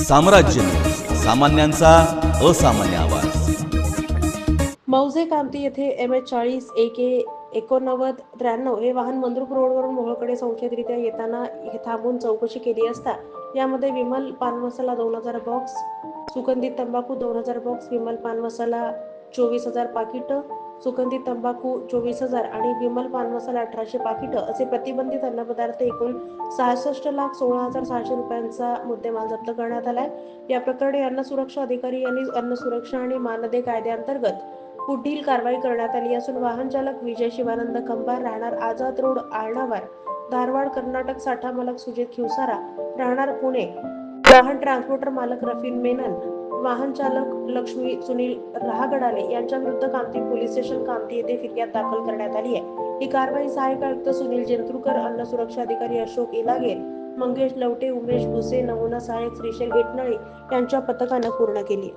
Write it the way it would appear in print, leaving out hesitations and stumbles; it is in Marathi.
साम्राज्य न्यूज, सामान्यांचा असामान्य आवाज. मौजे कामती येथे MS-40 AK-89-93 हे वाहन मंद्रुप रोडवरून मोहोळकडे संशयितरित्या येताना थांबून चौकशी केली असता यामध्ये विमल पान मसाला 2000 बॉक्स, सुगंधित तंबाखू 2000 बॉक्स, विमल पान मसाला 24,000 पाकिट, सुगंधित तंबाखू 24,000 आणि विमल पान मसाला 1800 पाकिट असे प्रतिबंधित अन्नपदार्थ एकूण 66,16,600 रुपयांचा मुद्देमाल जप्त करण्यात आलाय. या प्रकरणी अन्न सुरक्षा अधिकारी यांनी अन्न सुरक्षा आणि मानदे कायद्याअंतर्गत पुढील कारवाई करण्यात आली असून वाहन चालक विजय शिवानंद कंबार राहणार आझाद रोड आळणावर धारवाड कर्नाटक, साठा मालक सुजित खिवसारा राहणार पुणे, वाहन ट्रान्सपोर्टर मालक रफीन मेनन, वाहन चालक लक्ष्मी सुनील रहागडाले यांच्या विरुद्ध कामती पोलीस स्टेशन कामती येथे फिर्याद दाखल करण्यात आली आहे. ही कारवाई सहाय्यक आयुक्त सुनील जेंतुरकर, अन्न सुरक्षा अधिकारी अशोक इलागेर, मंगेश लवटे, उमेश भुसे, नमुना सहाय्यक श्रीशैल हेटनळे यांच्या पथकानं पूर्ण केली.